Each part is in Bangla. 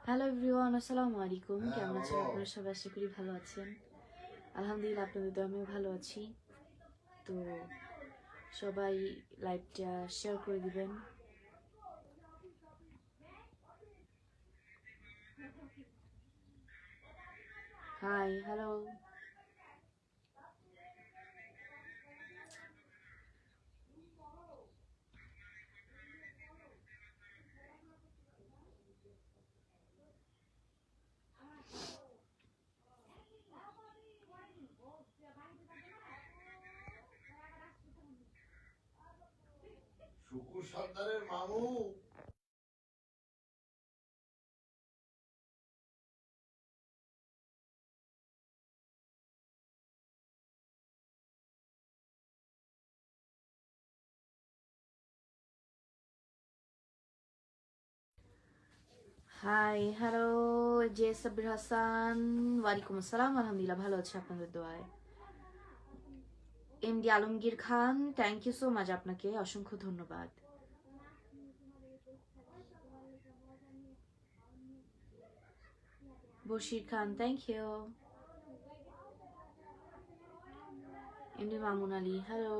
হ্যালো এভরিওয়ান, আসসালামু আলাইকুম। কেমন আছেন আপনারা সবাই? আশা করি ভালো আছেন। আলহামদুলিল্লাহ, আপনাদের তো আমিও ভালো আছি। তো সবাই লাইভটা শেয়ার করে দিবেন। High, hello. শুকুর সর্দারের মামু। Hi, hello. জে সাব্বির হাসান, ওয়ালাইকুম আসসালাম। আলহামদুলিল্লাহ ভালো আছে আপনাদের দোয়ায়। MD Alamgir Khan, thank you so much, আপনাকে অসংখ্য ধন্যবাদ। Bashir Khan, thank you. MD Mamun Ali, hello.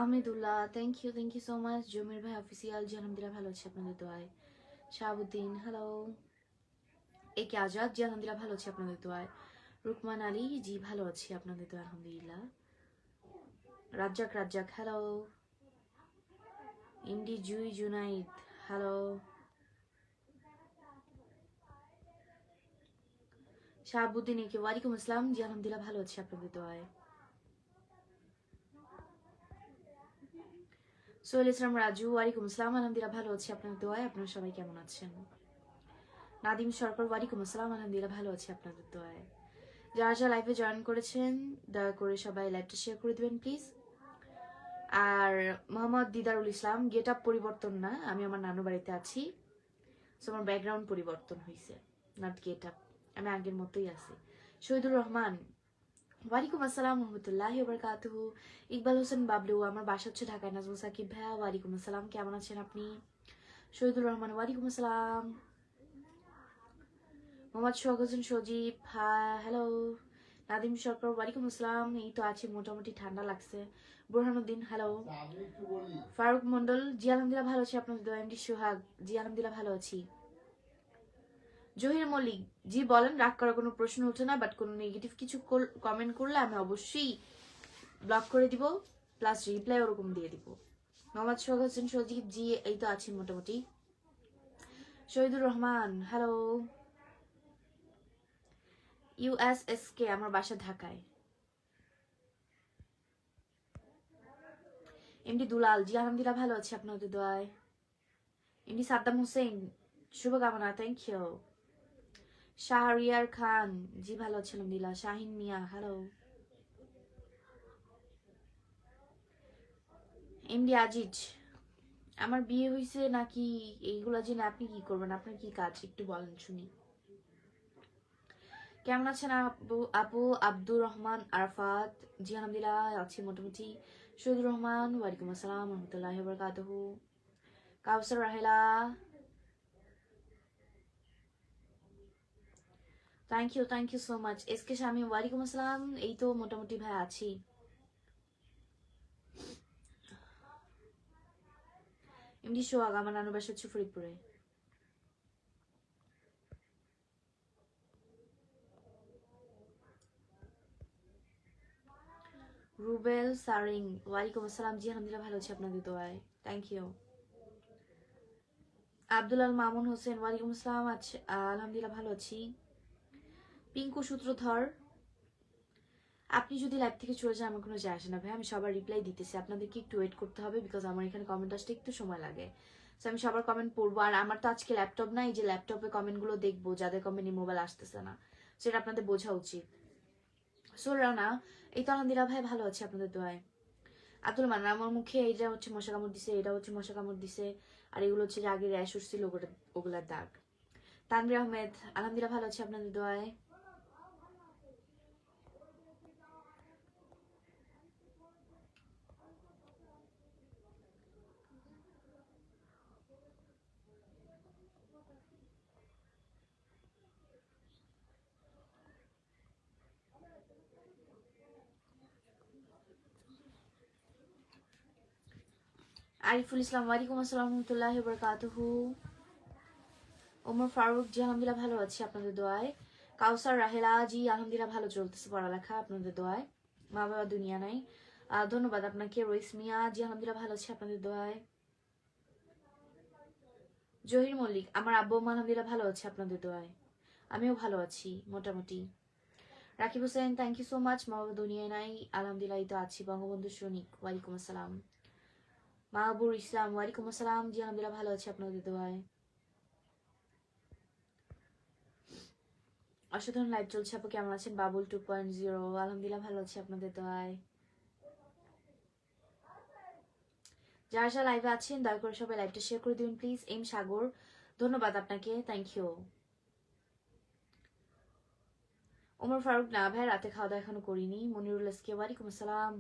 Ahmedullah, thank you so much. Jamir ভাই অফিসিয়াল, জি আলহামদুলিল্লাহ ভালো আছে আপনাদের দোয়ায়। শাহাবুদ্দিন, হ্যালো। একে আজাদ, জি আলহামদুলিল্লাহ ভালো আছি আপনাদের দোয়ায়। রুকমান আলী, জি ভালো আছি আপনাদের দোয়ায় আলহামদুলিল্লাহ। রাজ্জাক, হ্যালো। ইন্ডি জুই জুনাইদ, হ্যালো। শাহাবুদ্দিন, একে ওয়ালাইকুম আসসালাম, জি আলহামদুলিল্লাহ ভালো আছি আপনাদের দোয়ায়। সোহেল ইসলাম রাজু, ওয়ালাইকুম আসসালাম, আলহামদুলিল্লাহ ভালো আছি আপনাদের দোয়ায়। আপনারা সবাই কেমন আছেন? নাদিম সরকার, ওয়ালাইকুম আসসালাম, আলহামদুলিল্লাহ ভালো আছি আপনাদের দোয়ায়। যারা যারা লাইভে জয়েন করেছেন, দয়া করে সবাই লাইভটা শেয়ার করে দিবেন প্লিজ। আর মোহাম্মদ দিদারুল ইসলাম, গেট আপ পরিবর্তন না, আমি আমার নানু বাড়িতে আছি, সো আমার ব্যাকগ্রাউন্ড পরিবর্তন হয়েছে, নট গেট আপ, আমি আগের মতোই আছি। শহীদুর রহমান, ওয়ালাইকুম আসসালাম রহমতুল্লাহি ওয়া বারাকাতুহু। ইকবাল হোসেন বাবলু, আমার বাসা হচ্ছে ঢাকায়। নাজমুল সাকিব ভাইয়া, ওয়ালাইকুম আসসালাম, কেমন আছেন আপনি? শহীদুর রহমান, ওয়ালাইকুম আসসালাম। মোহাম্মদ সোহাগ হোসেন সজীব, হ্যালো। নাদিম সরকার, ওয়ালাইকুম আসসালাম। এই তো আছি, মোটামুটি ঠান্ডা লাগছে। বুরহানুদ্দিন, হ্যালো। ফারুক মন্ডল, জি আলহামদুলিল্লাহ ভালো আছি আপনাদের দোয়া। এমডি সোহাগ, জি আলহামদুলিল্লাহ ভালো আছি। জহির মল্লিক, জি বলেন। রাগ করার কোনো প্রশ্ন উঠে না, বাট কোনো নেগেটিভ কিছু কমেন্ট করলে আমি অবশ্যই ব্লক করে দিব, প্লাস রিপ্লাই ওরকম দিয়ে দিব। মোহাম্মদ সোহাগ হোসেন সজীব, জি এই তো আছি মোটামুটি। শহীদুর রহমান, হ্যালো। ইউএসএসকে, আমার বাসা ঢাকায়। এমডি দুলাল, জি আলহামদুলিল্লাহ ভালো আছি আপনাদের দোয়ায়। এমডি সাদ্দাম হোসেন, শুভকামনা, থ্যাংক ইউ। শাহরিয়ার খান, জি ভালো আছি আলহামদুলিল্লাহ। শাহিন মিয়া, হ্যালো। এমডি আজিজ, আমার বিয়ে হয়েছে নাকি এইগুলা জেনে আপনি কি করবেন? আপনার কি কাজ একটু বলেন শুনি। কেমন আছেন আপু আব্দুর রহমান আরফাত, জি আলহামদুলিল্লাহ আছি মোটামুটি। শহীদুর রহমান, ওয়ালাইকুম আসসালাম রহমতুল্লাহি ওয়া বারাকাতুহু। Kawsar Rahela, thank you so much. S K Swami, ওয়ালাইকুম আসসালাম। এই তো মোটামুটি ভাই আছি। এমডি সোহাগ, আমার নানু বাসা হচ্ছে ফরিদপুরে। রুবেল সারিং, ওয়ালাইকুম আসসালাম, জি আলহামদুলিল্লাহ ভালো আছি আপনাদের দোয়ায়, থ্যাংক ইউ। আব্দুল আল মামুন হোসেন, ওয়ালাইকুম আসসালাম, আলহামদুলিল্লাহ ভালো আছি। পিঙ্কু সূত্রধর, আপনি যদি লাইভ থেকে চলে যান আমার কোনো যায় আসে না ভাই, আমি সবার রিপ্লাই দিতেছি, আপনাদেরকে একটু ওয়েট করতে হবে, বিকজ আমার এখানে কমেন্ট আসতে একটু সময় লাগে। সো আমি সবার কমেন্ট পড়বো। আর আমার তো আজকে ল্যাপটপ নাই, যে ল্যাপটপে কমেন্টগুলো দেখবো যাদের কমেন্ট মোবাইল আসতেছে না, সেটা আপনাদের বোঝা উচিত। সো রানা, এই তো আলহামদুলিল্লাহ ভাই ভালো আছে আপনাদের দোয়ায়। আব্দুল মান, আমার মুখে এইটা হচ্ছে মশা কামড় দিছে, এটা হচ্ছে মশা কামড় দিছে, আর এগুলো হচ্ছে যে আগে র্যাশ উঠছিল ওগুলার দাগ। তানভীর আহমেদ, আলহামদুলিল্লাহ ভালো আছে আপনাদের দোয়ায়। আরিফুল ইসলাম, ওয়ালাইকুম আসসালাম রহমতুল্লাহি ওয়া বারাকাতুহু। ওমর ফারুক জি, আলহামদুলিল্লাহ ভালো আছি আপনাদের দোয়ায়। কাউসার রাহেলা জি, আলহামদুলিল্লাহ ভালো চলতেছে পড়ালেখা আপনাদের দোয়ায়। মা বাবা দুনিয়া নাই, ধন্যবাদ আপনাকে। রইস মিয়া জি, আলহামদুলিল্লাহ ভালো আছি আপনাদের দোয়ায়। জহির মল্লিক, আমার আব্বু আম্মা আলহামদুলিল্লাহ ভালো আছে আপনাদের দোয়ায়। আমিও ভালো আছি মোটামুটি। Rakib Hossain, thank you so much. মা বাবা দুনিয়ায় নাই, আলহামদুলিল্লাহ এই তো আছি। বঙ্গবন্ধু সৈনিক, ওয়ালাইকুম আসসালাম। মাহবুর ইসলাম, ওয়ালাইকুম আসসালাম জি, আলহামদুলিল্লাহ ভালো আছি আপনাদের দোয়ায়। অসাধারণ লাইভ চলছে, আপু কেমন আছেন? বাবুল 2.0, আলহামদুলিল্লাহ ভালো আছি আপনাদের দোয়ায়। যারা যারা লাইভে আছেন দয়া করে সবাই লাইভটা শেয়ার করে দিন প্লিজ। এম সাগর, ধন্যবাদ আপনাকে, থ্যাংক ইউ। ওমর ফারুক, না ভাই রাতে খাওয়া দাওয়া এখনো করিনি। মনিরুল এসকে, ওয়ালাইকুম আসসালাম।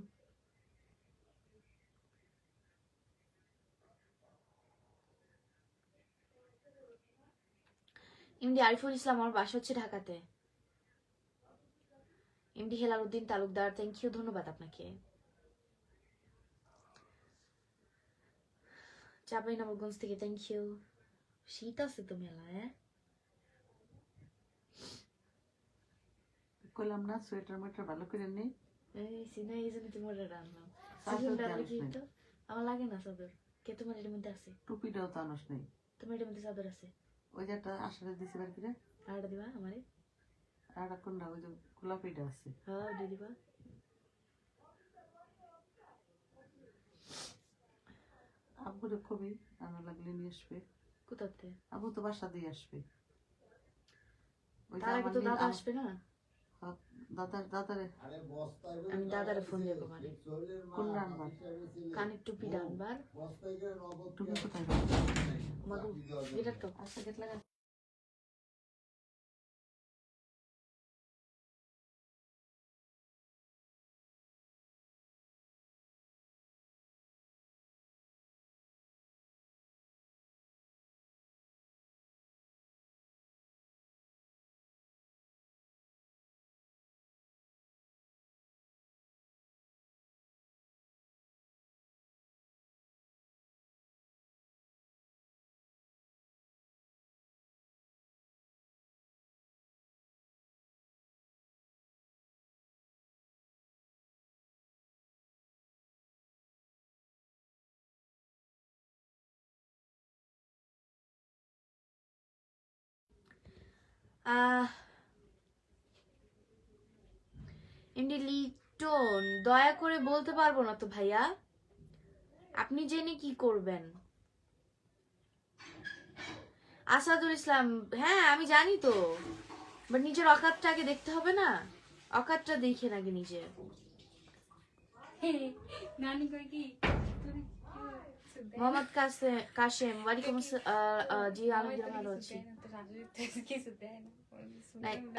এমডি আরিফুল ইসলাম, আমার বাসা হচ্ছে ঢাকাতে। MD Helal Uddin Talukdar, thank you, ধন্যবাদ আপনাকে। চাপাই নবগঞ্জ থেকে, থ্যাংক ইউ। শীত আছে তো মেলা, হ্যাঁ কইলাম না সোয়েটার মেটার ভালো করে নেই। সিনা, এই জন্য তোমার রান্নাম চাদর সিজনটা দিয়ে কি আনিস নাই। তো আমার লাগে না চাদর। কে তোমার এর মধ্যে আছে? টুপিটাও তো আনস নাই। তোমার এর মধ্যে চাদর আছে? ওই যে একটা আশারে দিছি বার করে। আরেকটা দিবা আমারে? আর একটা কোনটা ওই যে গোলাপিটা আছে। হ্যাঁ দিয়ে দিবা। আব্বুরে কবি আনা লাগলে নিয়ে আসবে। কোথাতে? আব্বু তো বাসা দিয়ে আসবে। ওই যে তার আগে আমার তো দাদা আসবে না? দাদারে আরে বস্তায় আমি দাদারে ফোন দেবো মানে কোন রান্না কানের টুপিটা আনবার। বস্তায় করে নগদ টুপি কোথায় মধু এটা তো আচ্ছা গেট লাগা। এমনি লিটন, দয়া করে বলতে পারবো না তো ভাইয়া, আপনি জেনে কি করবেন? আসাদুল ইসলাম, হ্যাঁ আমি জানি তো, বাট নিজের অকাতটা আগে দেখতে হবে না? অকাতটা দেখে আগে নিজে। नानी को की মোহাম্মদ কাশেম, ওয়ালাইকুম জি, আলহামদুলিল্লাহ ভালো আছি।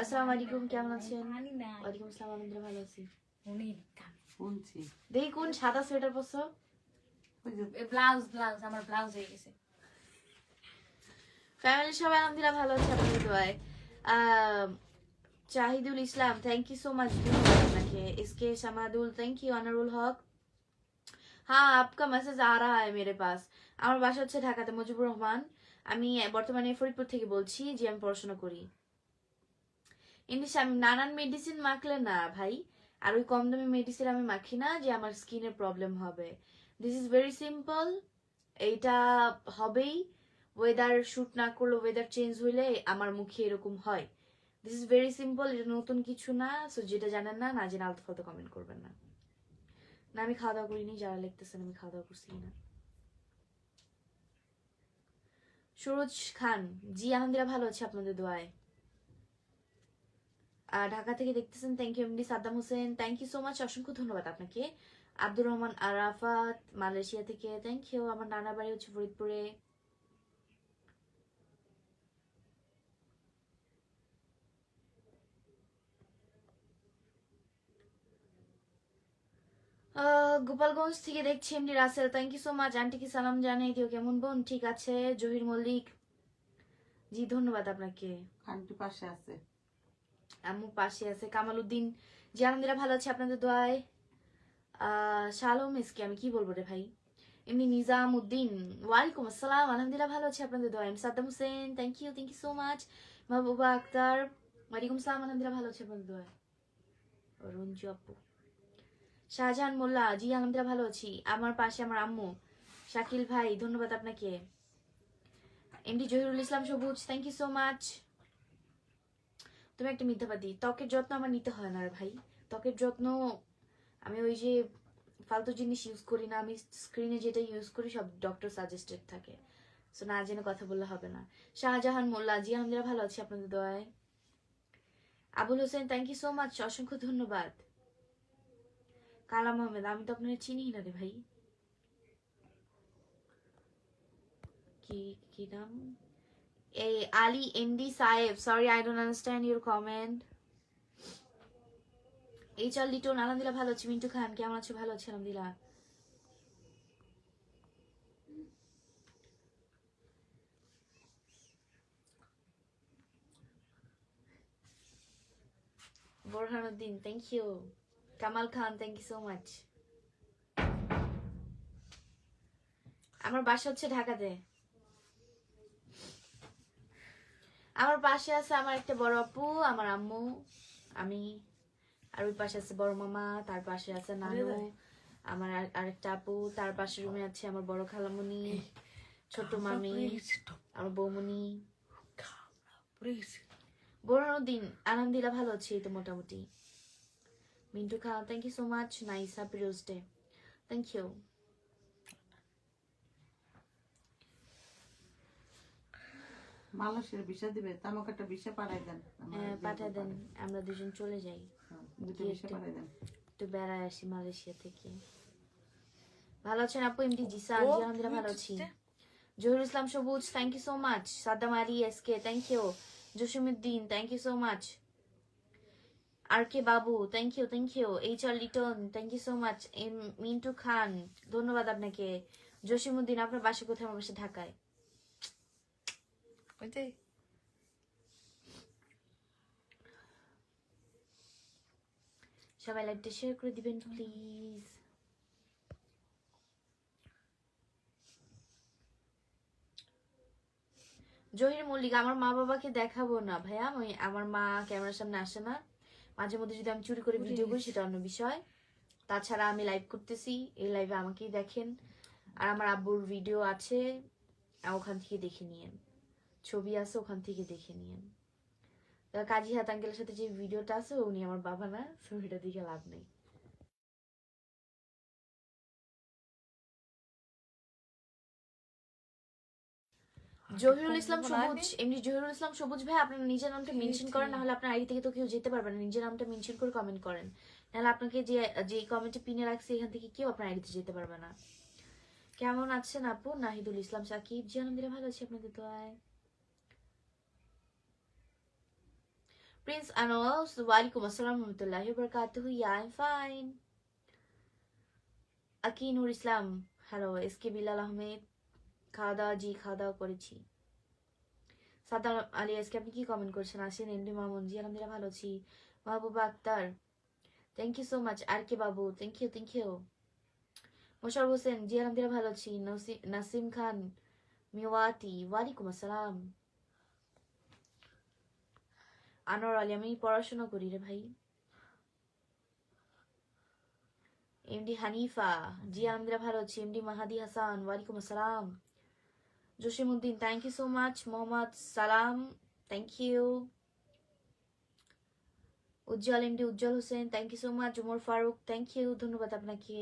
আসসালামু আলাইকুম, কেমন আছেন? ওয়ালাইকুম আসসালাম, আলহামদুলিল্লাহ ভালো আছি। শুনছি দেখি কোন সাদা সোয়েটার পরছো? ওই যে ব্লাউজ ব্লাউজ আমার ব্লাউজ হয়ে গেছে। ফ্যামিলি সবাই আলহামদুলিল্লাহ ভালো আছে আপনাদের দোয়ায়। জাহিদুল ইসলাম, থ্যাংক ইউ सो मच, ধন্যবাদ আপনাকে। इसके शमादुल, थैंक यू। अनरुल हक, हाँ आपका मैसेज आ रहा है मेरे पास। আমার বাসা হচ্ছে ঢাকাতে, মুজিবুর রহমান। আমি বর্তমানে ফরিদপুর থেকে বলছি, যে আমি পড়াশোনা করি। ইংলিশ, আমি নানান মেডিসিন মাখলে না ভাই, আর ওই কম দামি মেডিসিন আমি মাখি না যে আমার স্কিনের প্রবলেম হবে। দিস ইজ ভেরি সিম্পল, এইটা হবেই। ওয়েদার শুট না করলে, ওয়েদার চেঞ্জ হইলে আমার মুখে এরকম হয়। দিস ইজ ভেরি সিম্পল, এটা নতুন কিছু না। সো যেটা জানেন না, না জেনে আলতু ফালতু কমেন্ট করবেন না। না আমি খাওয়া দাওয়া করিনি, যারা লিখতেছেন আমি খাওয়া দাওয়া করছি কিনা। সুরজ খান, জি আলহামদুলিল্লাহ ভালো আছি আপনাদের দোয়ায়। ঢাকা থেকে দেখতেছেন, thank you. MD Saddam Hossain, thank you so much, অসংখ্য ধন্যবাদ আপনাকে। আব্দুর রহমান আরাফাত মালয়েশিয়া থেকে, থ্যাংক ইউ। আমার নানার বাড়ি হচ্ছে ফরিদপুরে। গোপালগঞ্জ থেকে দেখছি MD Rasel, thank you so much. আন্টিকে সালাম জানাই দিও, কেমন বোন? ঠিক আছে। জহির মল্লিক, জি ধন্যবাদ আপনাকে। আন্টি পাশে আছে। আম্মু পাশে আছে। কামাল উদ্দিন, জি আলহামদুলিল্লাহ ভালো আছে আপনাদের দোয়ায়। শালম এসকে, আমি কি বলবো রে ভাই। এমনি নিজাম উদ্দিন, ওয়ালাইকুম আসসালাম, আলহামদুলিল্লাহ ভালো আছে আপনাদের দোয়ায়। Saddam Hossain, thank you so much. Mahbuba Akter, ওয়ালাইকুম সালাম, আলহামদুলিল্লাহ ভালো আছে আপনাদের দোয়ায়। রঞ্জু আপু, শাহজাহান মোল্লা, জি আলহামদুলিল্লাহ ভালো আছি। আমার পাশে আমার আম্মু। শাকিল ভাই, ধন্যবাদ আপনাকে। MD Zahirul Islam Sabuj, thank you so much. তুমি একটা মিথ্যাবাদী। ত্বকের যত্ন আমার নিতে হয় না রে ভাই। ত্বকের যত্ন আমি ওই যে ফালতু জিনিস ইউজ করি না। আমি স্ক্রিনে যেটা ইউজ করি সব ডক্টর সাজেস্টেড থাকে। সো না জেনে কথা বললে হবে না। শাহজাহান মোল্লা, জি আলহামদুলিল্লাহ ভালো আছি আপনাদের দোয়ায়। Abul Hossain, thank you so much, অসংখ্য ধন্যবাদ। কালাম আহমেদ, আমি তো আপনার চিনি না রে ভাই। কি কি নাম? এই আলী এমডি সাহেব, sorry I don't understand your comment. HR Liton, আলহামদুলিল্লাহ ভালো আছি। মিন্টু খান, কেমন আছো? ভালো আছি আলহামদুলিল্লাহ। Borhanuddin, thank you. Kamal Khan, thank you so much. আমার বাসা হচ্ছে ঢাকাতে। আমার পাশে আছে আমার একটা বড় আপু, আমার আম্মু, আমি, আর ওই পাশে আছে বড় মামা, তার পাশে আছে নানু, আমার আরেকটা আপু, তার পাশে রুমে আছে আমার বড় খালামণি, ছোট মামি, আমার বৌমণি। বোরহানুদ্দিন, আলহামদুলিল্লাহ ভালো আছি এই তো মোটামুটি। Mintu Khan, thank you so much. Nice, happy rose day, thank you. মালয়েশিয়ার ভিসা দিবে, তা আমাকে একটা ভিসা পাঠাই দেন। হ্যাঁ পাঠা দেন, আমরা দুজন চলে যাই, দুটো ভিসা পাঠাই দেন। একটু বেড়ায় আসি মালয়েশিয়া থেকে। ভালো আছেন আপু? এমডি জিসান, জি আলহামদুলিল্লাহ ভালো আছি। Zahirul Islam Sabuj, thank you so much. Saddam Ali S K, thank you. Jasimuddin, thank you so much. R K Babu, thank you. H R Liton, thank you so much. Mintu Khan, ধন্যবাদ আপনাকে। জসিমুদ্দিন, আপনার বাসা কোথায়? আমার বাসা ঢাকায়। সবাই লাইভটা শেয়ার করে দিবেন প্লিজ। জহির মল্লিক, আমার মা বাবাকে দেখাবো না ভাইয়া, আমার মা ক্যামেরার সামনে আসে না। মাঝে মধ্যে যদি আমি চুরি করে ভিডিও করি সেটা অন্য বিষয়। তাছাড়া আমি লাইভ করতেছি, এই লাইভে আমাকেই দেখেন। আর আমার আব্বুর ভিডিও আছে, ওখান থেকে দেখে নিয়েন। ছবি আছে, ওখান থেকে দেখে নিয়েন। কাজী হাত আঙ্কেলের সাথে যে ভিডিওটা আছে উনি আমার বাবা না, ছবিটা দেখে লাভ নেই। জহিরুল ইসলাম সবুজ, এমনি জহিরুল ইসলাম সবুজ ভাই, আপনার নিজের নামটা মেনশন করেন, না হলে আপনার আইডি থেকে তো কেউ যেতে পারবে না। নিজের নামটা মেনশন করে কমেন্ট করেন, নাহলে আপনাকে যে যে কমেন্টে পিনে রাখছে এখান থেকে কেউ আপনার আইডিতে যেতে পারবে না। কেমন আছেন আপু? নাহিদুল ইসলাম সাকিব, জি আলহামদুলিল্লাহ ভালো আছি আপনাদের দোয়ায়। প্রিন্স আনোয়ার, ওয়ালাইকুম আসসালাম রহমতুল্লাহি ওয়া বারাকাতুহু। Yeah I am fine. Akinur Islam, hello. S K Bilal Ahmed, খাওয়া দাওয়া? জি খাওয়া দাওয়া করেছি। সাদ্দাম আলী এসকে, আপনি কি কমেন্ট করেছেন? আসেন। এমডি মামুন, জি আলহামদুলিল্লাহ ভালো আছি। Mahbuba Akter, thank you so much. R K Babu, thank you. Mosharraf Hossain, জি আলহামদুলিল্লাহ ভালো আছি। নাসিম খান মিওয়াতি, ওয়ালাইকুম আসসালাম। আনোয়ার আলী, আমি পড়াশোনা করি রে ভাই। এমডি হানিফা, জি আলহামদুলিল্লাহ ভালো আছি। এমডি মাহাদি হাসান, ওয়ালাইকুম আসসালাম। Jasimuddin, thank you so much. Mohammad Salam, thank you. Ujjal, MD Ujjal Hossain, thank you so much. Umar Faruk, thank you, ধন্যবাদ আপনাকে।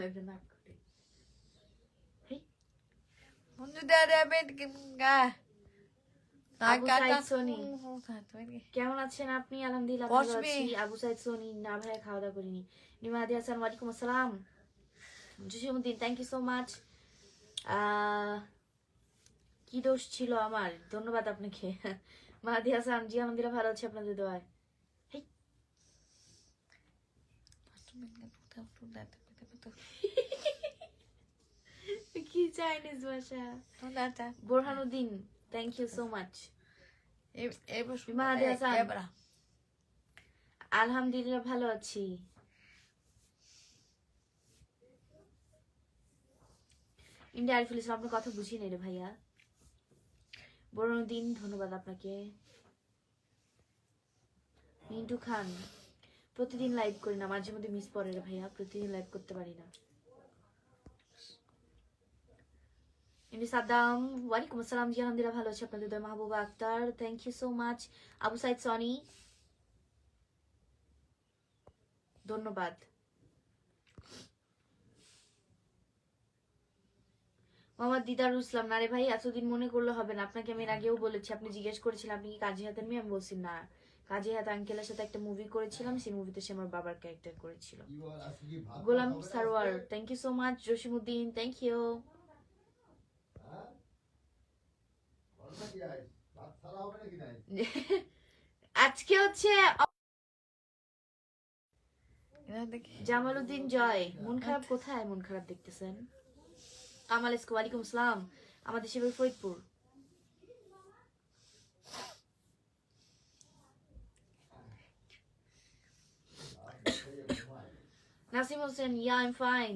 ওইটা নাক করে। Mundu dada bet ga. Abu Sayed Soni কেমন আছেন আপনি? আলহামদুলিল্লাহ ভালো বসবি? আছি। আবু সাইদ সোনি না ভাই খাওয়া দাওয়া করিনি। নিমাদি হাসান ওয়ালাইকুম আসসালাম। Jasimuddin thank you so much. কি দোষ ছিল আমার? ধন্যবাদ আপনাকে। মাহাদি হাসান জি আলহামদুলিল্লাহ ভালো আছি আপনাদের দোয়ায়। হেই, কি চাইনিজ ভাষা? Borhanuddin thank you so much. Mahadi Hasan আলহামদুলিল্লাহ ভালো আছি। ইন্ডিয়া আরিফুল ইসলাম আপনার কথা বুঝি নাই রে ভাইয়া। বোরহানুদ্দিন ধন্যবাদ আপনাকে। মিন্টু খান প্রতিদিন লাইভ করি না, মাঝে মধ্যে মিস পড়ে রে ভাইয়া, প্রতিদিন লাইভ করতে পারি না। এমনি সাদ্দাম ওয়ালাইকুম আসসালাম জি আলহামদুলিল্লাহ ভালো আছি আপনাদের দয়। Mahbuba Akter thank you so much. Abu Saeed Sony ধন্যবাদ। মোহাম্মদ দিদারুল ইসলাম না রে ভাই এতদিন মনে করলে হবে না, আপনাকে আমি এর আগেও বলেছি, আপনি জিজ্ঞেস করেছিলেন আপনি কি কাজী হাতের মেয়ে, আমি বলছি না। কাজী হাত আঙ্কেলের সাথে একটা মুভি করেছিলাম, সেই মুভিতে সে আমার বাবার ক্যারেক্টার করেছিল। Golam Sarwar thank you so much. Jasimuddin thank you. আজকে হচ্ছে জামালউদ্দিন জয়। মন খারাপ কোথায়? মন খারাপ দেখতেছেন? কামাল ইসকো ওয়ালাইকুম আসসালাম। আমাদের শিবির Faridpur. Nasim Hossain yeah I am fine.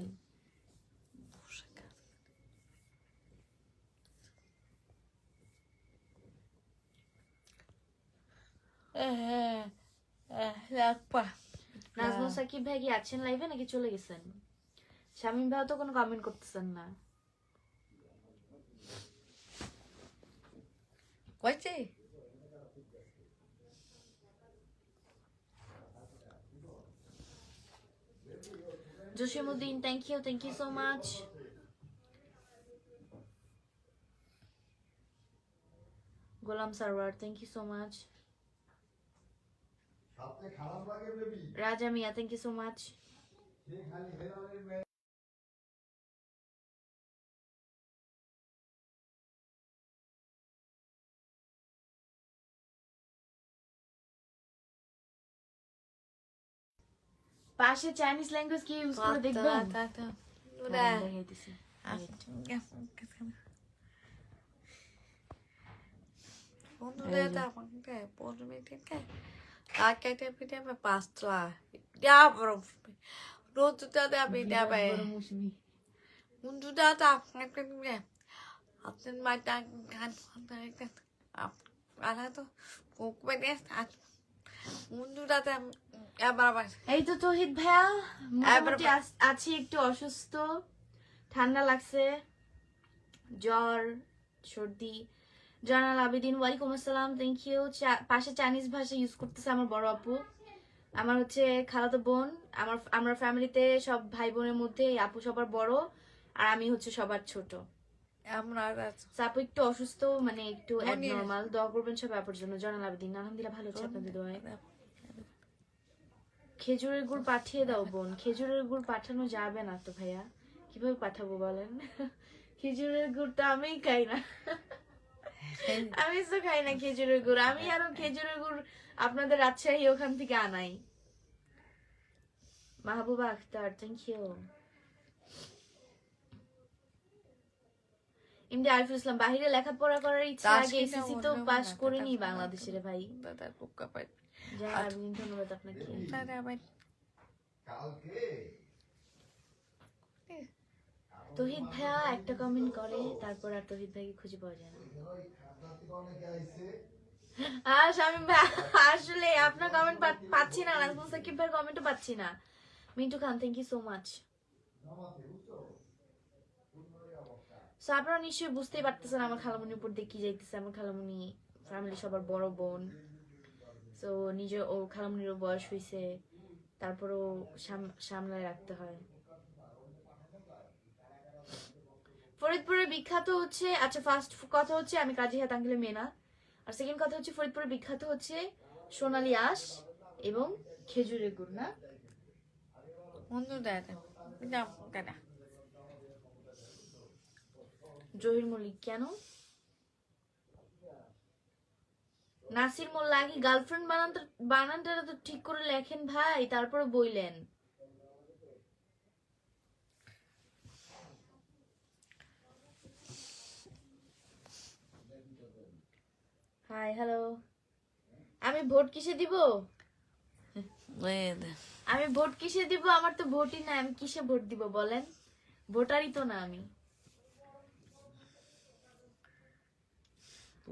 Nazmul Sakib ভাই কি আছেন লাইভে নাকি চলে গেছেন? শামীম ভাই তো কোনো কমেন্ট করতেছেন না। কইছে Jasimuddin thank you so much. Golam Sarwar thank you so much. সবচেয়ে খারাপ লাগে Baby Raja Mia thank you so much. সে খালি হেলানের মেয়ে পাশে চাইনিজ ল্যাঙ্গুয়েজ কি ইউজ করে দেখবেন? দেখাইতেছি। বন্ধুদের আমাকে প্রথমে থেকে কাকে পিঠে পাঁচটা যাবো রোজ দাদা আমি যাবে বন্ধু দাদা আপনাকে আপনার মাটা গান আলা তো কোকবে বন্ধু দাদা এবার এই তো তৌহিদ ভাইয়া মোটামুটি আছি, একটু অসুস্থ, ঠান্ডা লাগছে, জ্বর সর্দি। জানাল আবেদিন ওয়ালাইকুম আসসালাম থ্যাংক ইউ। পাশে চাইনিজ ভাষা ইউজ করতেছে আমার বড় আপু। আমার হচ্ছে খালাতো বোন, আমার ফ্যামিলিতে সব ভাই বোনের মধ্যে এই আপু সবার বড় আর আমি হচ্ছে সবার ছোট। আমরা আপু একটু অসুস্থ, মানে একটু অ্যাবনরমাল, দোয়া করবেন সব আপুর জন্য। জানাল আবেদিন আলহামদুলিল্লাহ ভালো আছে আপনাদের দোয়ায়। খেজুরের গুড় পাঠিয়ে দাও বোন। খেজুরের গুড় পাঠানো যাবে না তো ভাইয়া, কিভাবে পাঠাবো বলেন? খেজুরের গুড় তো আমিই খাই না, আমি তো খাই না খেজুরের গুড়। আমি আরো খেজুরের গুড় আপনাদের রাজশাহী ওখান থেকে আনাই। Mahbuba Akter thank you. MD Ariful Islam বাহিরে লেখাপড়া করার ইচ্ছা আগে এসএসসি তো পাস করিনি বাংলাদেশের ভাই। দাদা কুকা পাই যা আরবিন ধন্যবাদ আপনাকে। দাদা ভাই কালকে তহিদ ভাইয়া একটা কমেন্ট করে তারপর আর তহিদ ভাইকে খুঁজে পাওয়া যায় না। ওই খাতা থেকে অনেকে আইছে আর শামিম ভাই আসলে আপনার কমেন্ট পাচ্ছি না, নাজমুল সাকিব ভাইয়ের কমেন্টও পাচ্ছি না। Mintu Khan thank you so much. জমাতে বুঝছো সো আপনারা নিশ্চয়ই বুঝতেই পারতেছেন আমার খালামুনির উপর দিয়ে কি যাইতেছে। আমার খালামুনি ফ্যামিলি সবার বড় বোন, সো নিজে ও খালামুনিরও বয়স হয়েছে, তারপরও সামলায় রাখতে হয়। ফরিদপুরের বিখ্যাত হচ্ছে, আচ্ছা ফার্স্ট কথা হচ্ছে আমি কাজী হাত আঙ্কেলের মেয়ে না, আর সেকেন্ড কথা হচ্ছে ফরিদপুরের বিখ্যাত হচ্ছে সোনালী আঁশ এবং খেজুরের গুড় না? বন্ধু দাদা দাদা জহির মল্লিক কেন? নাসির মোল্লা আগে গার্লফ্রেন্ড বানানটা তো ঠিক করে লেখেন ভাই, তারপরে বইলেন। হাই হ্যালো, আমি ভোট কিসে দিব? আমি ভোট কিসে দিব? আমার তো ভোটই না, আমি কিসে ভোট দিব বলেন? ভোটারই তো না আমি।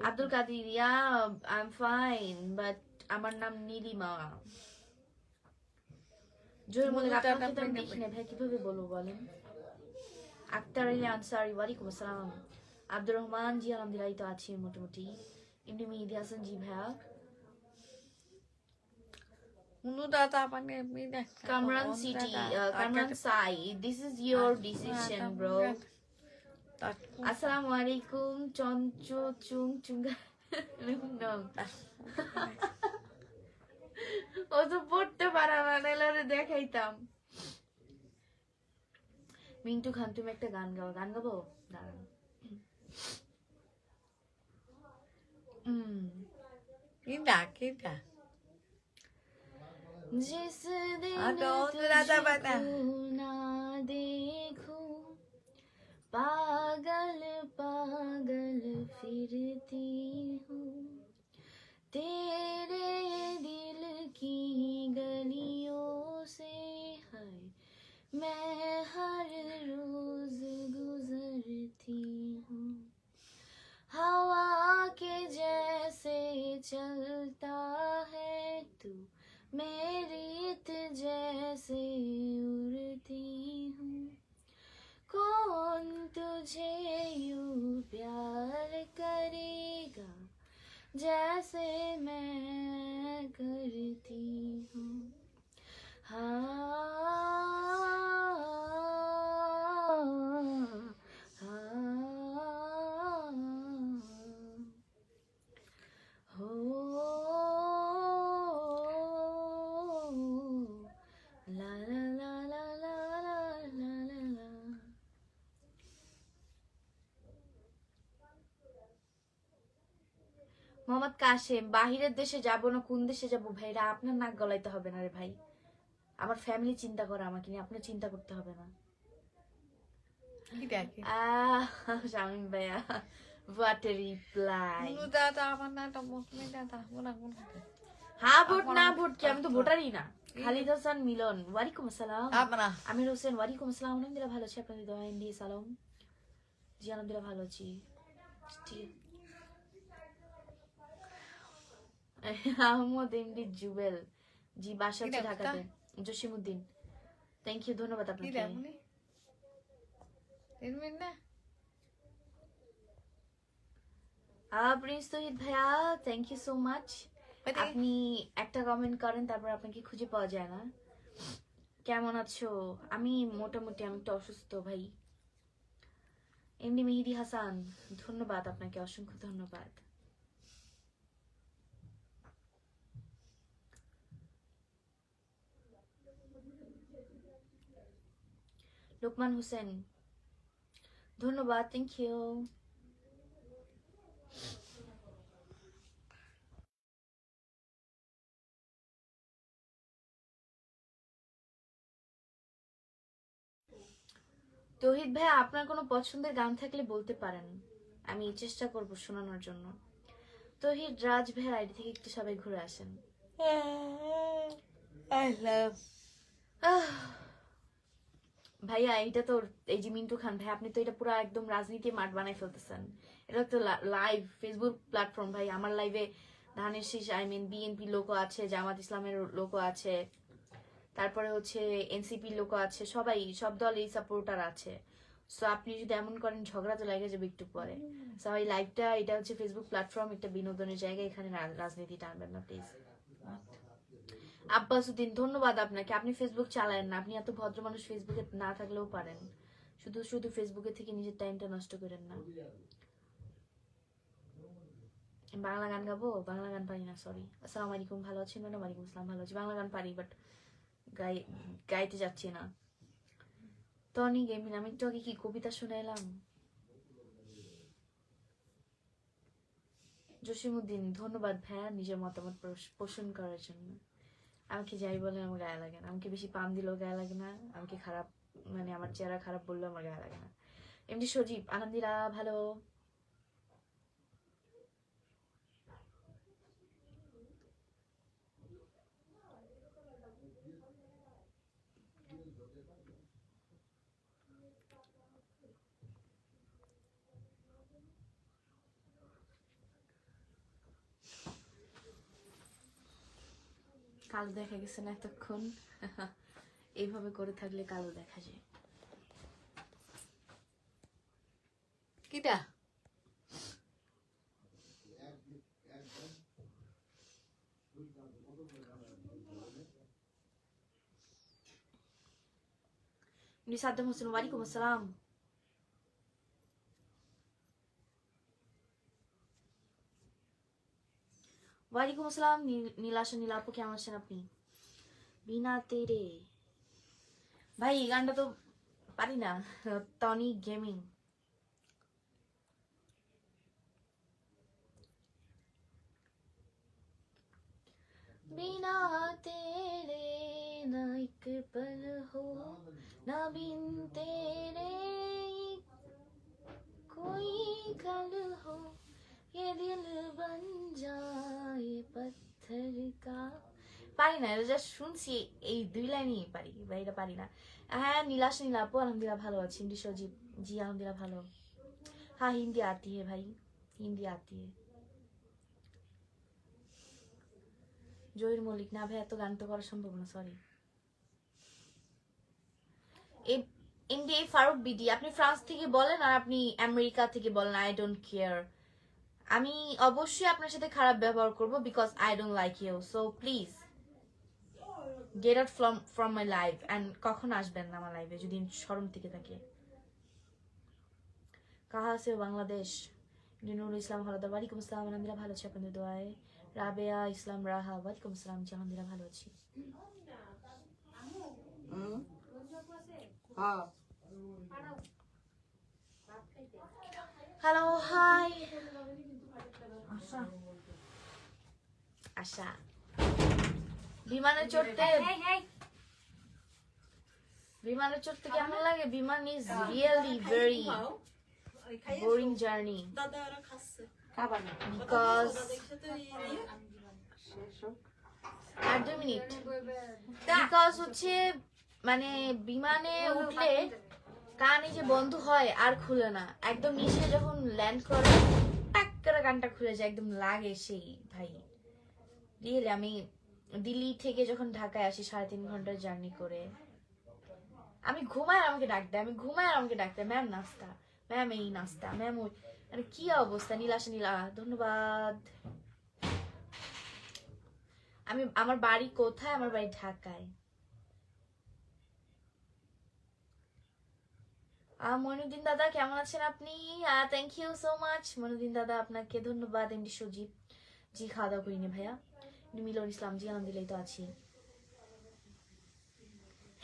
আব্দুল কাদির, ইয়া আই এম ফাইন, বাট আমার নাম নীলিমা। জোর মনে আপনাকে তো আমি দেখি না ভাই, কিভাবে বলবো বলেন? আক্তার আলী আনসারি, ওয়ালাইকুম আসসালাম। আব্দুর রহমান, জি আলহামদুলিল্লাহ, এই তো আছি মোটামুটি। এমনি মেহেদি হাসান, জি ভাইয়া। বন্ধু দাদা আপনাকে Kamran city, Kamran Sai, this is your decision bro. আসসালামু আলাইকুম চঞ্চু চুং চুঙ্গা। ও তো পড়তে পারে না, নাহলে ওরে দেখাইতাম। মিন্টু খান, তুমি একটা গান গাও। গান গাবো? দাঁড়ান। কিটা কিটা जिस दिन राजा बता तुझको ना देखूं पागल पागल फिरती हूँ तेरे दिल की गलियों से है मैं हर रोज गुजरती हूँ हवा के जैसे चलता है तू मैं रेत जैसे उड़ती हूँ कौन तुझे यूं प्यार करेगा जैसे मैं करती हूँ লা লা লা লা লা লা লা লা লা। মোহাম্মদ কাশেম, বাহিরের দেশে যাব না কোন দেশে যাব ভাইরা, আপনার নাক গলাইতে হবে না রে ভাই। আমার ফ্যামিলি চিন্তা করে আমাকে নিয়ে, আপনার চিন্তা করতে হবে না। শামিম ভাইয়া, হোয়াট এ রিপ্লাই। বন্ধু দাদা আমার নাটা মুসলিম দাদা বলা কোন হ্যাঁ ভোট না ভোট কি, আমি তো ভোটারই না। খালিদ হাসান মিলন, ওয়ালাইকুম আসসালাম। আপনা আমির হোসেন, ওয়ালাইকুম আসসালাম। আলহামদুলিল্লাহ ভালো আছি, আপনাদের দোয়া দিয়ে সালাম। জি আলহামদুলিল্লাহ ভালো আছি। আহমদ এমডি জুবেল, জি বাসা হচ্ছে ঢাকাতে। জসিমউদ্দিন, থ্যাংক ইউ, ধন্যবাদ কি আপনাকে। রামনি এরমিন না প্রিন্স তহিদ ভাইয়া, থ্যাংক ইউ সো মাচ। আপনি একটা কমেন্ট করেন, তারপর আপনাকে খুঁজে পাওয়া যায় না। কেমন আছো? আমি মোটামুটি, আমি একটু অসুস্থ ভাই। এমনি মেহেদি হাসান, ধন্যবাদ আপনাকে, অসংখ্য ধন্যবাদ। লোকমান হোসেন, ধন্যবাদ, থ্যাংক ইউ। তহিদ ভাই, আপনার কোনো পছন্দের গান থাকলে বলতে পারেন, আমি চেষ্টা করব শোনানোর জন্য। তহিদ রাজ ভাইয়ের আইডি থেকে একটু সবাই ঘুরে আসেন। আই লাভ ভাইয়া এইটা তো, এই যে মিন্টু খান ভাই, আপনি তো এটা পুরো একদম রাজনীতি মাঠ বানাই ফেলতেছেন। এটা তো লাইভ ফেসবুক প্ল্যাটফর্ম ভাই, আমার লাইভে ধানের শীষ, আই মিন বিএনপি লোকও আছে, জামাত ইসলামের লোকও আছে, তারপরে হচ্ছে এনসিপি লোক আছে, সবাই সব দলেই সাপোর্টার আছে। সো আপনি যদি এমন করেন, ঝগড়া তো লাগে যাবে একটু পরে। সবাই লাইভটা, এটা হচ্ছে ফেসবুক প্ল্যাটফর্ম, একটা বিনোদনের জায়গা, এখানে রাজনীতি টানবেন না প্লিজ। আব্বাসুদ্দিন, ধন্যবাদ আপনাকে। আপনি ফেসবুক চালায়েন না, আপনি এত ভদ্র মানুষ, ফেসবুকে না থাকলেও পারেন। শুধু শুধু ফেসবুকে থেকে নিজের টাইমটা নষ্ট করেন না। বাংলা গান গাবো? বাংলা গান পারি না, সরি। আসসালামু আলাইকুম, ভালো আছেন ম্যাডাম? ওয়ালাইকুম আসসালাম, ভালো আছি। বাংলা গান পারি, বাট গাইতে যাচ্ছি না। টনি গেমিং, আমি একটু আগে কি কবিতা শুনে এলাম। জসিমউদ্দিন, ধন্যবাদ ভাইয়া নিজের মতামত পোষণ করার জন্য। আমাকে যাই বলে আমার গায়ে লাগে না, আমাকে বেশি পাম দিলেও গায়ে লাগে না, আমাকে খারাপ মানে আমার চেহারা খারাপ বললেও আমার গায়ে লাগে না। এমনি সজীব, আলহামদুলিল্লাহ ভালো। কালো দেখা গেছে না এতক্ষণ। এইভাবে করে থাকলে কালো দেখা যায়। কিটা সাদ্দাম হোসেন, ওয়ালাইকুম আসসালাম। ওয়ালাইকুম আসসালাম নীলাশা, নীলাপু কেমন আছেন আপনি? বিনা তেরে ভাই, এই গানটা তো পারি না। টনি গেমিং, बिना तेरे ना एक पल हो, ना बिन तेरे कोई कल हो, ये दिल बन जाए पत्थर का। পারি না, এটা জাস্ট শুনছি, এই 2 লাইনই পারি, ভাই এটা পারি না। হ্যাঁ নীলাশ, নীলাপু আলহামদুলিল্লাহ ভালো আছি। হিন্দি সজীব, জি আলহামদুলিল্লাহ ভালো। হ্যাঁ হিন্দি আती है भाई, হিন্দি आती है। জহির মল্লিক, না ভাই এত গান তো করা সম্ভব না, সরি। এমডি ফারুক বিডি, আপনি ফ্রান্স থেকে বলেন আর আপনি আমেরিকা থেকে বলেন, আই ডোন্ট কেয়ার। আমি অবশ্যই আপনার সাথে খারাপ ব্যবহার করব, because I don't like you. So please get out from my life, and কখন আসবেন না আমার লাইফে যদি শরম থেকে থাকে। কাহা আছে বাংলাদেশ? নুরুল ইসলাম হলদার, ওয়ালাইকুম আসসালাম, আলহামদুলিল্লাহ ভালো আছি আপনাদের দোয়ায়। রাবেয়া ইসলাম রাহা, ওয়ালাইকুম আসসালাম, জি আলহামদুলিল্লাহ ভালো আছি। হ্যাঁ হ্যালো হাই আশা, বিমানে চড়তে কেমন লাগে? বিমান is really very boring journey, খাবার না বিকজ আর 2 মিনিট, বিকজ হচ্ছে মানে বিমানে উঠলে কানে যে বন্ধ হয় আর খুলে না, একদম নিচে যখন ল্যান্ড করে টাক করে কানটা খুলে যায়, একদম লাগে সেই ভাই। রিয়েলি আমি দিল্লি থেকে যখন ঢাকায় আসি 3.5 ঘন্টার জার্নি করে, আমি ঘুমায় আর আমাকে ডাক দেয়, আমি ঘুমায় আর আমাকে ডাক দেয়, ম্যাম নাস্তা, ম্যাম এই নাস্তা, ম্যাম ওই, মানে কি অবস্থা। নীলাশা, নীলা ধন্যবাদ। আমার বাড়ি কোথায়? আমার বাড়ি ঢাকায়। মইনুদ্দিন দাদা কেমন আছেন আপনি? Thank you so much Moinuddin দাদা, আপনাকে ধন্যবাদ। এমডি সজীব, জি খাওয়া দাওয়া করিনি ভাইয়া। মিলন ইসলাম, জি আলহামদুলিল্লাহ তো আছি।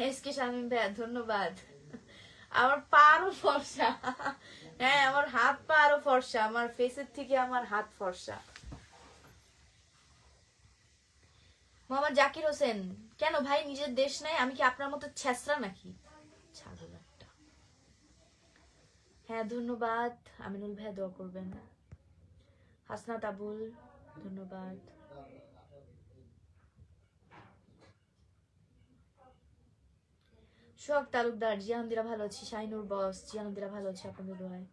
এসকে শামীম ভাইয়া ধন্যবাদ। আমার পা আরো ফর্সা, হ্যাঁ আমার হাত পা আরো ফর্সা, আমার ফেসের থেকে আমার হাত ফর্সা। মোহাম্মদ জাকির হোসেন, কেন ভাই নিজের দেশ নাই? আমি কি আপনার মতো ছেঁচড়া নাকি? ছাগল একটা। হ্যাঁ ধন্যবাদ আমিনুল ভাইয়া, দোয়া করবেন। হাসনাত আবুল ধন্যবাদ। সোহাগ তালুকদার, জি আলহামদুলিল্লাহ ভালো আছি। শাহিনুর বস, জি আলহামদুলিল্লাহ ভালো আছি আপনাদের দোয়ায়।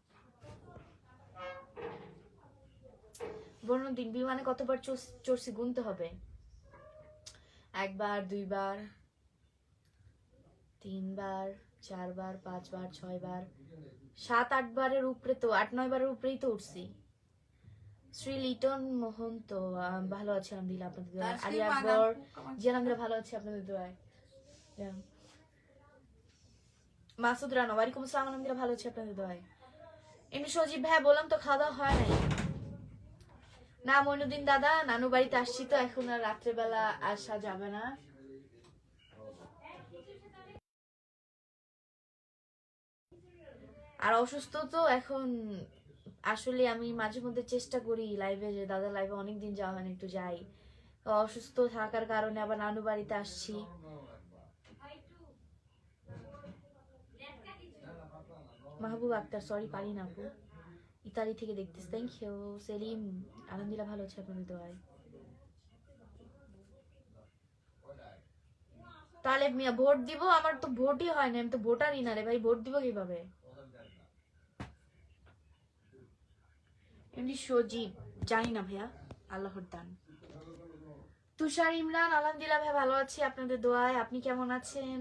বর্ণদিন, বিমানে কতবার চড়ছি গুনতে হবে? 1 বার, 2 বার, 3 বার, 4 বার, 5 বার, 6 বার, 7-8 বারের উপরে, তো 8-9 বারের উপরেই তো উঠছি। শ্রী লিটন মোহন, তো ভালো আছে আলহামদুলিল্লাহ আপনাদের দোয়ায়। আলী আকবর, জি আলহামদুলিল্লাহ ভালো আছি আপনাদের দোয়ায়। মাসুদ রানা ওয়ালাইকুম আসসালাম আলহামদুলিল্লাহ ভালো আছি আপনাদের দোয়ায়। এমনি সজীব ভাই বললাম তো খাওয়া দাওয়া হয় নাই। না মইনুদ্দিন দাদা, নানু বাড়িতে আসছি তো এখন আর রাত্রেবেলা আসা যাবে না। আর অসুস্থ তো এখন, আসলে আমি মাঝে মধ্যে চেষ্টা করি লাইভে, যে দাদা লাইভে অনেকদিন যাওয়া হয় না, একটু যাই। তো অসুস্থ থাকার কারণে আবার নানু বাড়িতে আসছি। মাহবুব আক্তার সরি পারি না আপু, ইতালি থেকে দেখতেছি। থ্যাংক ইউ সেলিম, আলহামদুলিল্লাহ ভালো আছে আপনাদের দোয়ায়। তাহলে মিয়া ভোট দিব? আমার তো ভোটই হয় না, আমি তো ভোটারই না রে ভাই, ভোট দিব কিভাবে? এমনি সজীব জানি না ভাইয়া, আল্লাহর দান। তুষার ইমরান আলহামদুলিল্লাহ ভাই ভালো আছি আপনাদের দোয়ায়, আপনি কেমন আছেন?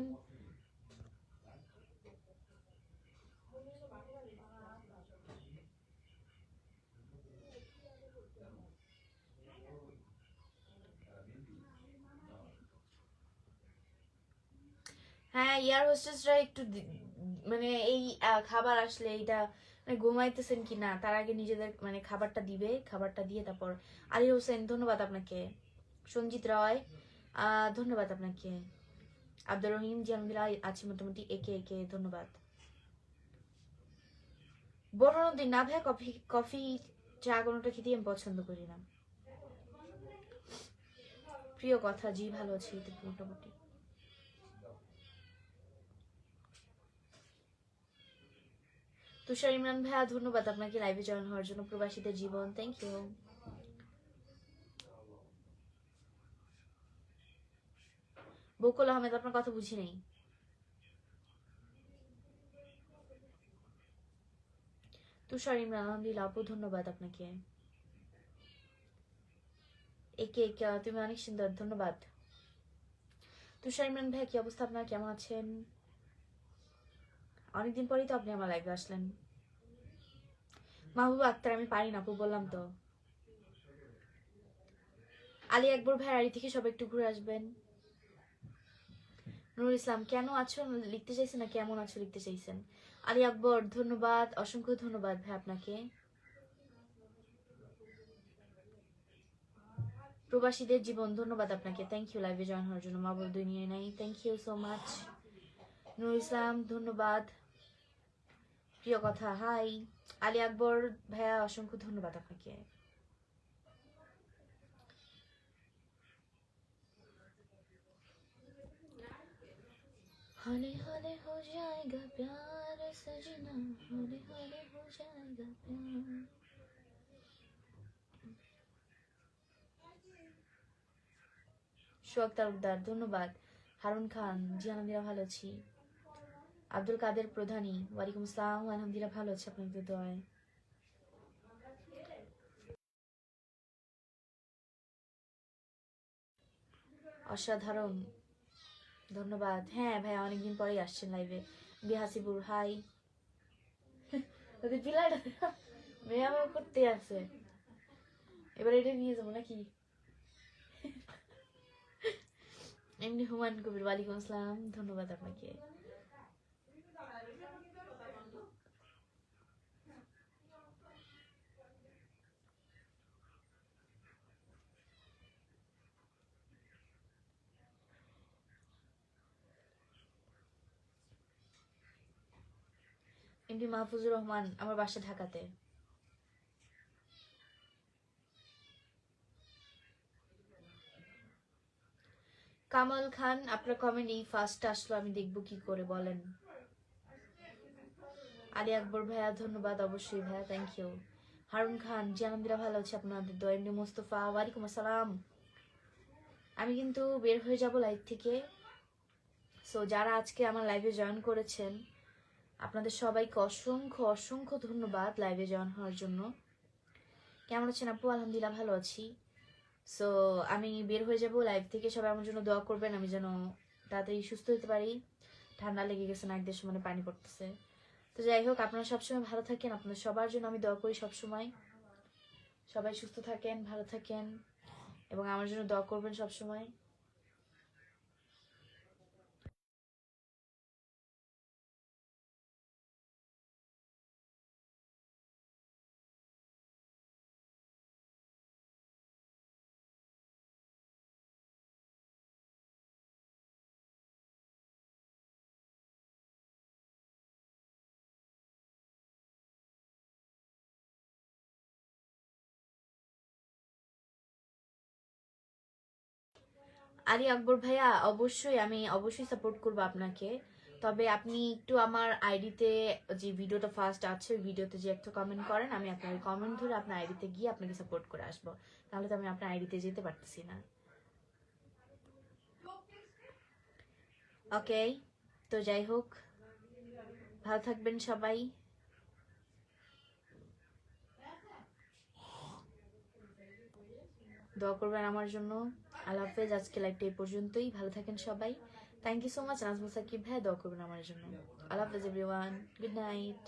হ্যাঁ এয়ার হোস্টেসরা একটু মানে এই খাবার আসলে এইটা মানে ঘুমাইতেছেন কি না তার আগে নিজেদের মানে খাবারটা দিবে, খাবারটা দিয়ে তারপর। আলী হোসেন ধন্যবাদ আপনাকে। সঞ্জিত রয় ধন্যবাদ আপনাকে। আব্দুর রহিম জি আলহামদুলিল্লাহ আছি মোটামুটি, একে একে ধন্যবাদ। বড় দিন না ভাই, কফি কফি চা কোনোটা খেতে আমি পছন্দ করি না। প্রিয় কথা জি ভালো আছি মোটামুটি। তুষার ইমরান ভাইয়া ধন্যবাদ আপনাকে লাইভে জয়েন হওয়ার জন্য। প্রবাসীদের জীবন, থ্যাংক ইউ। বকুল আহমেদ আপনার কথা বুঝি নাই। তুষার ইমরান আলহামদুলিল্লাহ আপু ধন্যবাদ আপনাকে। একে একে তুমি অনেক সুন্দর, ধন্যবাদ। তুষার ইমরান ভাই কি অবস্থা আপনার, কেমন আছেন? অনেকদিন পরেই তো আপনি আমার লাইভে আসলেন। মাহবুব আক্তার আমি পারি না আপু, বললাম তো। আলী আকবর ভাই আড়ি থেকে সবাই একটু ঘুরে আসবেন। নুরুল ইসলাম কেন আছো লিখতে চাইছেন না কেমন আছো লিখতে চাইছেন। আলী আকবর ধন্যবাদ, অসংখ্য ধন্যবাদ ভাই আপনাকে। প্রবাসীদের জীবন ধন্যবাদ আপনাকে, থ্যাংক ইউ লাইভে জয়েন হওয়ার জন্য। মা বল দুনিয়া নাই, thank you so much. Nurul Islam ধন্যবাদ। প্রিয় কথা হাই। আলী আকবর ভাইয়া অসংখ্য ধন্যবাদ আপনাকে। हौले हौले हो जाएगा प्यार सजना, हौले हौले हो जाएगा प्यार। সোহাগ তালুকদার ধন্যবাদ। হারুন খান জি আলহামদুলিল্লাহ ভালো আছি। আব্দুল কাদের প্রধানী ওয়ালাইকুম আসসালাম আলহামদুলিল্লাহ ভালো আছি আপনাদের দোয়ায়। অসাধারণ ধন্যবাদ। হ্যাঁ ভাইয়া অনেকদিন পরেই আসছেন লাইভে। বিহাসিবুর হাই। ওদের পিলাটা মেয়া করতে আছে, এবার এটা নিয়ে যাবো নাকি? এমনি হুমায়ুন কবির ওয়ালাইকুম আসসালাম ধন্যবাদ আপনাকে। এমনি মাহফুজুর রহমান আমার বাসা ঢাকাতে। কামাল খান আপনার কমেন্ট এই ফার্স্ট আসলো, আমি দেখবো কি করে বলেন। আলী আকবর ভাইয়া ধন্যবাদ, অবশ্যই ভাইয়া থ্যাংক ইউ। হারুন খান জি আলহামদুলিল্লাহ ভালো আছি আপনাদের দোয়া। এমনি মোস্তফা ওয়ালাইকুম আসসালাম। আমি কিন্তু বের হয়ে যাব লাইভ থেকে। সো যারা আজকে আমার লাইভে জয়েন করেছেন আপনাদের সবাইকে অসংখ্য অসংখ্য ধন্যবাদ লাইভে জয়েন হওয়ার জন্য। কেমন আছেন আপু? আলহামদুলিল্লাহ ভালো আছি। সো আমি বের হয়ে যাব লাইভ থেকে, সবাই আমার জন্য দোয়া করবেন আমি যেন তাড়াতাড়ি সুস্থ হতে পারি। ঠান্ডা লেগে গেছে, নাক দিয়ে সমানে পানি পড়তেছে। তো যাই হোক আপনারা সবসময় ভালো থাকেন, আপনাদের সবার জন্য আমি দোয়া করি সবসময়। সবাই সুস্থ থাকেন, ভালো থাকেন এবং আমার জন্য দোয়া করবেন সবসময়। আলী আকবর ভাইয়া, আমি অবশ্যই সাপোর্ট করবো আপনাকে। তবে আপনি একটু আমার আইডিতে যে ভিডিওটা ফার্স্ট আছে ওই ভিডিওতে যে একটা কমেন্ট করেন, আমি আপনার কমেন্ট ধরে আপনার আইডিতে গিয়ে আপনাকে সাপোর্ট করে আসবো। তাহলে তো আমি আপনার আইডিতে যেতে পারতেছি না। ওকে, তো যাই হোক, ভালো থাকবেন সবাই। দোয়া করবেন আমার জন্য। আল্লাহ হাফেজ। আজকে লাইভটা এই পর্যন্তই। ভালো থাকেন সবাই। Thank you so much Nazmul Sakib ভাই, দোয়া করবেন আমার জন্য। আল্লাহ হাফেজ এভরিওয়ান, গুড নাইট।